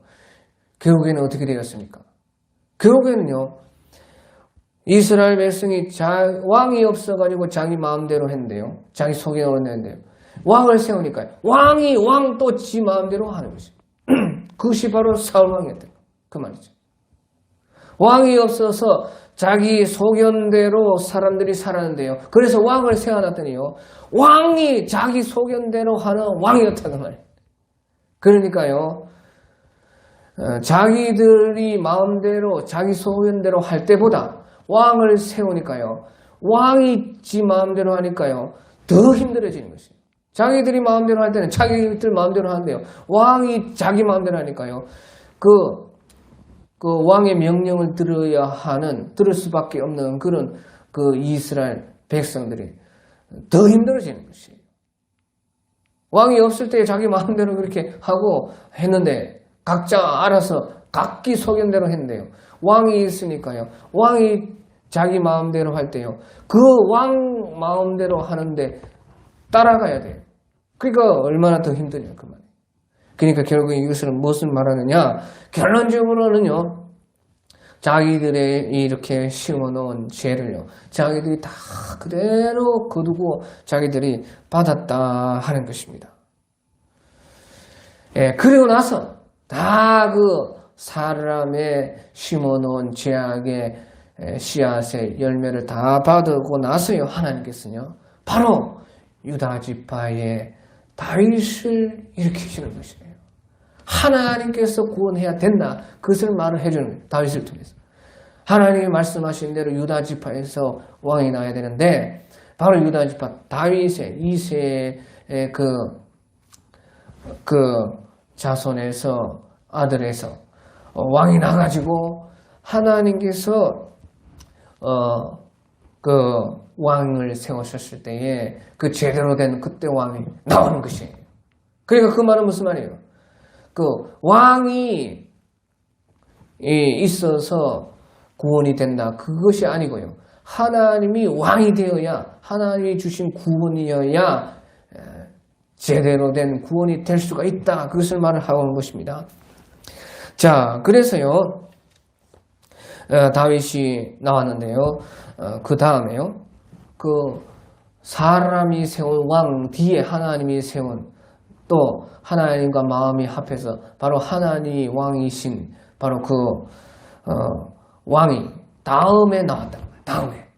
결국에는 어떻게 되었습니까? 결국에는요, 이스라엘 백성이 왕이 없어가지고 자기 마음대로 했는데요, 자기 소견으로 했는데요, 왕을 세우니까요, 왕 또 지 마음대로 하는 것이죠. 그것이 바로 사울 왕이었던 그 말이죠. 왕이 없어서 자기 소견대로 사람들이 살았는데요, 그래서 왕을 세워놨더니요, 왕이 자기 소견대로 하는 왕이었다는 말이에요. 그러니까요, 자기들이 마음대로 자기 소견대로 할 때보다 왕을 세우니까요, 왕이 지 마음대로 하니까요, 더 힘들어지는 것이에요. 자기들이 마음대로 할 때는 자기들 마음대로 하는데요, 왕이 자기 마음대로 하니까요, 그 왕의 명령을 들을 수밖에 없는 그런 이스라엘 백성들이 더 힘들어지는 것이에요. 왕이 없을 때 자기 마음대로 그렇게 하고 했는데, 각자 알아서 각기 소견대로 했는데요, 왕이 있으니까요, 왕이 자기 마음대로 할 때요. 그 왕 마음대로 하는데 따라가야 돼요. 그러니까 얼마나 더 힘드냐 그 말이에요. 그러니까 결국 이것을 무슨 말하느냐? 결론적으로는요. 자기들의 이렇게 심어놓은 죄를요. 자기들이 다 그대로 거두고 자기들이 받았다 하는 것입니다. 예, 그리고 나서 다 그 사람의 심어놓은 죄악의 씨앗의 열매를 다 받고 나서요. 하나님께서요. 바로 유다 지파의 다윗을 일으키시는 것이에요. 하나님께서 구원해야 된다. 그것을 말을 해주는 거예요. 다윗을 통해서. 하나님이 말씀하신 대로 유다 지파에서 왕이 나야 되는데 바로 유다 지파 다윗의 2세의 그 자손에서 아들에서 왕이 나가지고 하나님께서 그 왕을 세우셨을 때에 그 제대로 된 그때 왕이 나오는 것이에요. 그러니까 그 말은 무슨 말이에요? 그 왕이 있어서 구원이 된다. 그것이 아니고요. 하나님이 왕이 되어야 하나님이 주신 구원이어야 제대로 된 구원이 될 수가 있다. 그것을 말을 하고 있는 것입니다. 자, 그래서요. 다윗이 나왔는데요. 그 다음에요. 그 사람이 세운 왕 뒤에 하나님이 세운 또 하나님과 마음이 합해서 바로 하나님이 왕이신 바로 그 왕이 다음에 나왔다. 다음에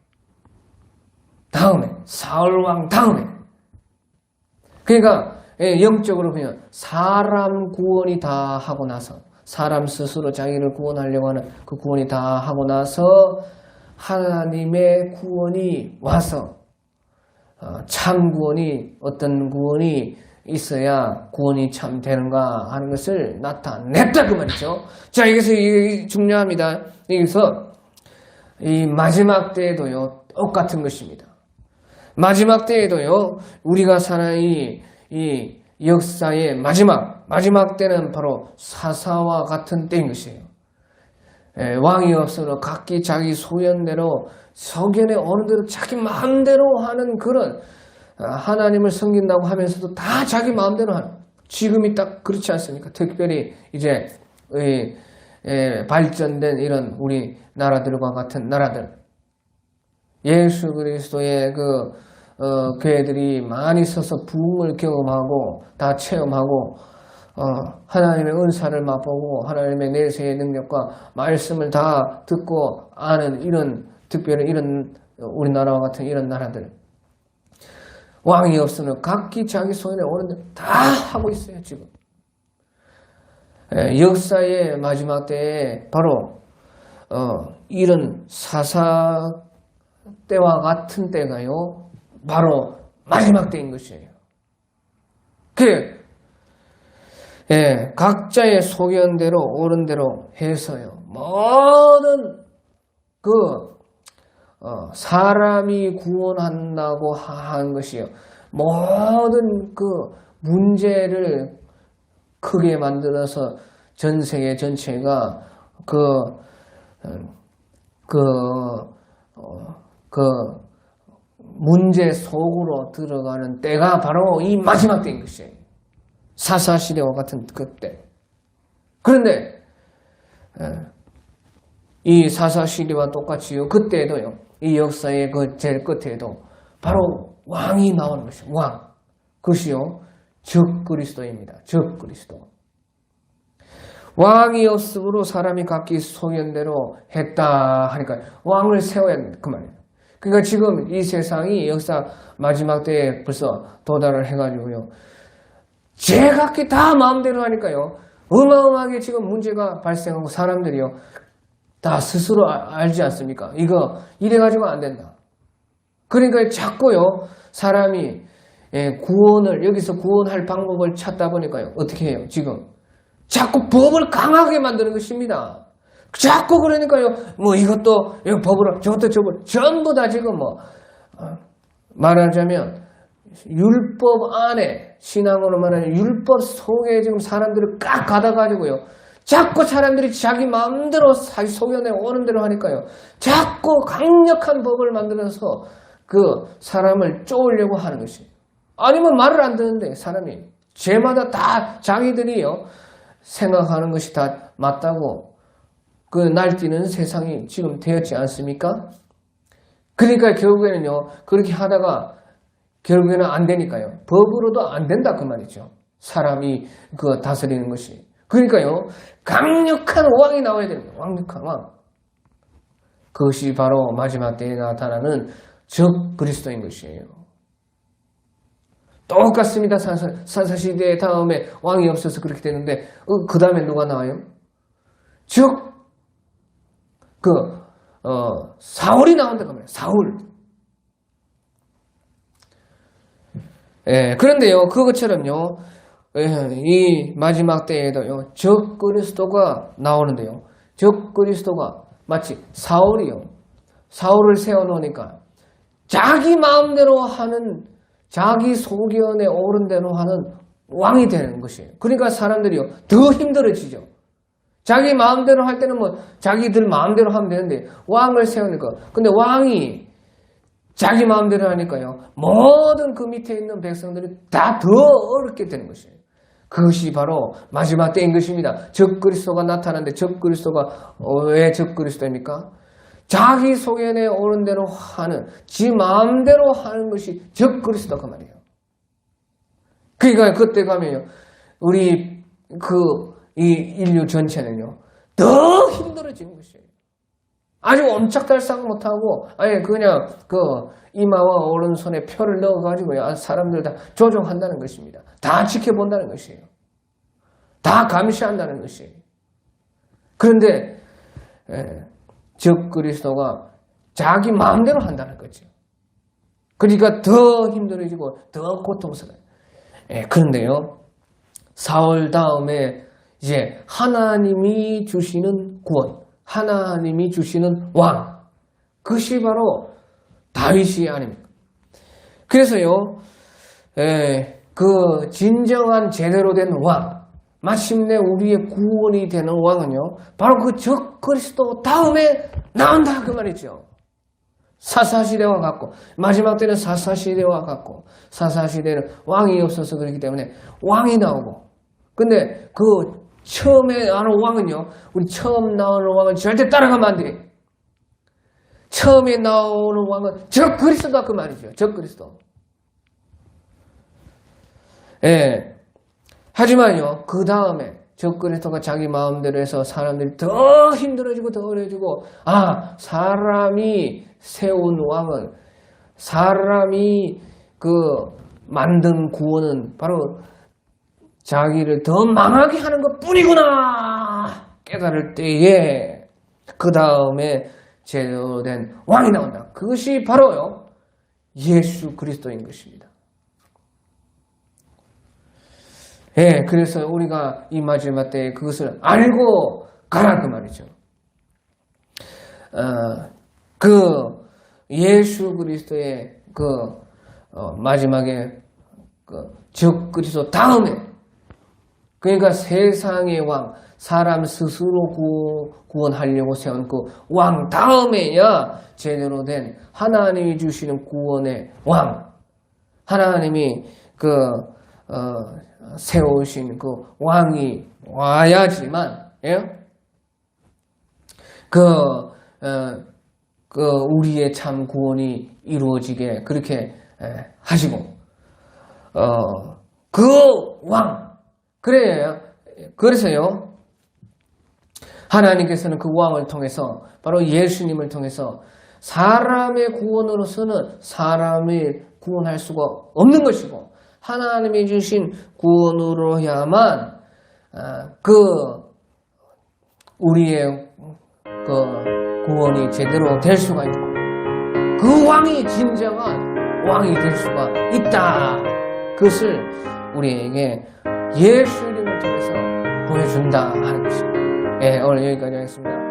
사울 왕 다음에. 그러니까 영적으로 그냥 사람 구원이 다 하고 나서 사람 스스로 자기를 구원하려고 하는 그 구원이 다 하고 나서 하나님의 구원이 와서 참 구원이 어떤 구원이 있어야 구원이 참 되는가 하는 것을 나타냈다 그 말이죠. 자, 여기서 중요합니다. 여기서 이 마지막 때에도요 똑같은 것입니다. 마지막 때에도요 우리가 사는 이 역사의 마지막 때는 바로 사사와 같은 때인 것이에요. 왕이 없으므로 각기 자기 소견대로 서견에 어느 대로 자기 마음대로 하는 그런 하나님을 섬긴다고 하면서도 다 자기 마음대로 하는 지금이 딱 그렇지 않습니까? 특별히 이제 발전된 이런 우리 나라들과 같은 나라들 예수 그리스도의 교회들이 많이 서서 부흥을 경험하고 다 체험하고 하나님의 은사를 맛보고 하나님의 내세의 능력과 말씀을 다 듣고 아는 이런 특별히 이런 우리나라와 같은 이런 나라들 왕이 없으면 각기 자기 손에 오는 데 다 하고 있어요 지금. 역사의 마지막 때에 바로 이런 사사 때와 같은 때가요 바로 마지막 때인 것이에요. 각자의 소견대로 옳은 대로 해서요 모든 사람이 구원한다고 한 것이요 모든 그 문제를 크게 만들어서 전 세계 전체가 문제 속으로 들어가는 때가 바로 이 마지막 때인 것이에요. 사사시대와 같은 그때. 그런데 이 사사시대와 똑같이요. 그때도요. 이 역사의 그 제일 끝에도 바로 왕이 나오는 것이에요. 왕. 그것이요. 적그리스도입니다. 적그리스도. 왕이 없으므로 사람이 각기 소견대로 했다 하니까 왕을 세워야 한다. 그 말이에요. 그러니까 지금 이 세상이 역사 마지막 때에 벌써 도달을 해가지고요. 제각기 다 마음대로 하니까요. 어마어마하게 지금 문제가 발생하고 사람들이요. 다 스스로 알지 않습니까? 이거 이래가지고 안 된다. 그러니까 자꾸요. 사람이 여기서 구원할 방법을 찾다 보니까요. 어떻게 해요? 지금 자꾸 법을 강하게 만드는 것입니다. 자꾸 그러니까요. 이것도 법으로 저것도 저것 전부 다 지금 말하자면 율법 안에 신앙으로 말하는 율법 속에 지금 사람들을 꽉 가둬가지고요. 자꾸 사람들이 자기 마음대로 자기 소견에 오는 대로 하니까요. 자꾸 강력한 법을 만들어서 그 사람을 쪼으려고 하는 것이. 아니면 말을 안 듣는데 사람이 죄마다 다 자기들이요 생각하는 것이 다 맞다고 그 날뛰는 세상이 지금 되었지 않습니까? 그러니까 결국에는요 그렇게 하다가 결국에는 안 되니까요. 법으로도 안 된다 그 말이죠. 사람이 그 다스리는 것이. 그러니까요 강력한 왕이 나와야 됩니다. 강력한 왕. 그것이 바로 마지막 때에 나타나는 적 그리스도인 것이에요. 똑같습니다. 사사시대 다음에 왕이 없어서 그렇게 되는데 그 다음에 누가 나와요? 즉 사울이 나온다고 합니다. 사울. 예, 그런데요 그것처럼요 이 마지막 때에도요 적 그리스도가 나오는데요. 적 그리스도가 마치 사울이요. 사울을 세워놓으니까 자기 마음대로 하는 자기 소견에 오른 대로 하는 왕이 되는 것이에요. 그러니까 사람들이요 더 힘들어지죠. 자기 마음대로 할 때는 뭐 자기들 마음대로 하면 되는데 왕을 세우니까 근데 왕이 자기 마음대로 하니까요 모든 그 밑에 있는 백성들이 다 더 어렵게 되는 것이에요. 그것이 바로 마지막 때인 것입니다. 적 그리스도가 나타나는데 적 그리스도가 왜 적 그리스도입니까? 자기 소견에 오른 대로 하는 지 마음대로 하는 것이 적 그리스도가 말이에요. 그러니까 그때 가면요 우리 이 인류 전체는요 더 힘들어지는 것이에요. 아주 옴짝달싹 못하고 아예 그냥 이마와 오른손에 표를 넣어가지고요 사람들 다 조종한다는 것입니다. 다 지켜본다는 것이에요. 다 감시한다는 것이에요. 그런데 적 그리스도가 자기 마음대로 한다는 거죠. 그러니까 더 힘들어지고 더 고통스러워요. 그런데요 사울 다음에 이제 하나님이 주시는 구원, 하나님이 주시는 왕, 그것이 바로 다윗이 아닙니까? 그래서요 그 진정한 제대로 된 왕, 마침내 우리의 구원이 되는 왕은요 바로 그 적 그리스도 다음에 나온다 그 말이죠. 사사시대와 같고 마지막 때는 사사시대와 같고 사사시대는 왕이 없어서 그렇기 때문에 왕이 나오고 근데 그 처음에 나오는 왕은요 우리 처음 나오는 왕은 절대 따라가면 안 돼. 처음에 나오는 왕은 적 그리스도다 그 말이죠. 적 그리스도. 하지만요 그 다음에 적 그리스도가 자기 마음대로 해서 사람들이 더 힘들어지고 더 어려지고 사람이 세운 왕은 사람이 만든 구원은 바로 자기를 더 망하게 하는 것 뿐이구나 깨달을 때에 그 다음에 제대로 된 왕이 나온다. 그것이 바로요 예수 그리스도인 것입니다. 그래서 우리가 이 마지막 때에 그것을 알고 가라 그 말이죠. 예수 그리스도의 마지막에 적 그리스도 다음에 그러니까 세상의 왕 사람 스스로 구원하려고 세운 그 왕 다음에야 제대로 된 하나님이 주시는 구원의 왕 하나님이 세우신 그 왕이 와야지만 우리의 참 구원이 이루어지게 그렇게 하시고 그 왕 그래서요 하나님께서는 그 왕을 통해서 바로 예수님을 통해서 사람의 구원으로서는 사람을 구원할 수가 없는 것이고 하나님이 주신 구원으로야만 우리의 구원이 제대로 될 수가 있고 그 왕이 진정한 왕이 될 수가 있다. 그것을 우리에게 예수님을 통해서 보여준다 하는 것입니다. 오늘 여기까지 하겠습니다.